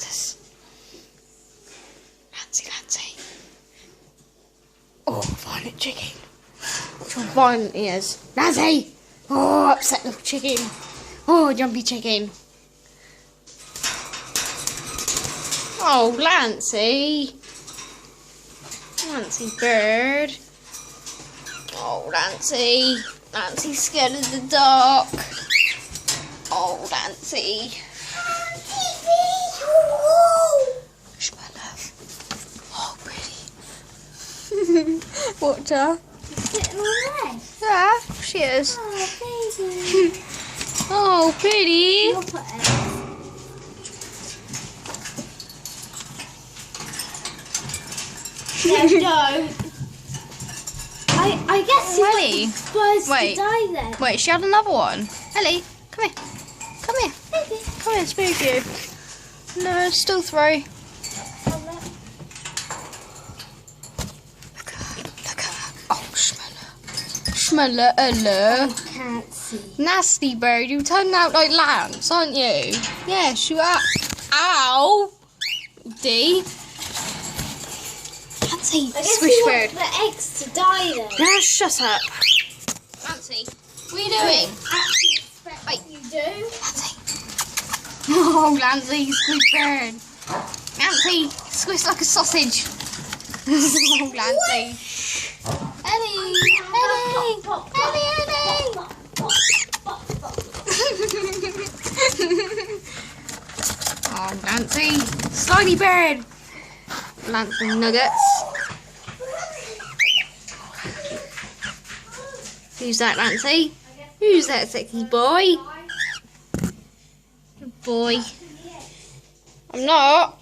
Francis. Nancy. Oh, violent chicken. Watch how violent he is. Nancy! Oh, upset little chicken. Oh, jumpy chicken. Oh, Lancey. Lancey bird. Oh, Lancey. Lancey's scared of the dark. Oh, Lancey. Schmeller. Oh, pretty. Watch her. Sitting on there. Yeah, she is. Oh, baby. Oh, pretty. You'll put it. No, don't. I guess you Ellie. want the birds Wait. to die then. Wait, she had another one. Ellie, come here. Come here. Baby. Come here, smooth you. No, still throw. Look at her. Oh, Schmeller, hello. I can't see. Nasty bird, you turned out like lambs, aren't you? Yes, you are. Ow! D. Nancy, I guess squish you bird. want the eggs to die then. Now shut up. Nancy, what are you doing? Actually expect Wait. you do. Nancy. Oh, Nancy, squish bird. Nancy, squish like a sausage. Oh, Nancy. Ellie, Ellie, Ellie. Oh, Nancy, slimy bird. Nancy nuggets. Who's that, Nancy? Who's that sexy boy? Good boy. I'm not.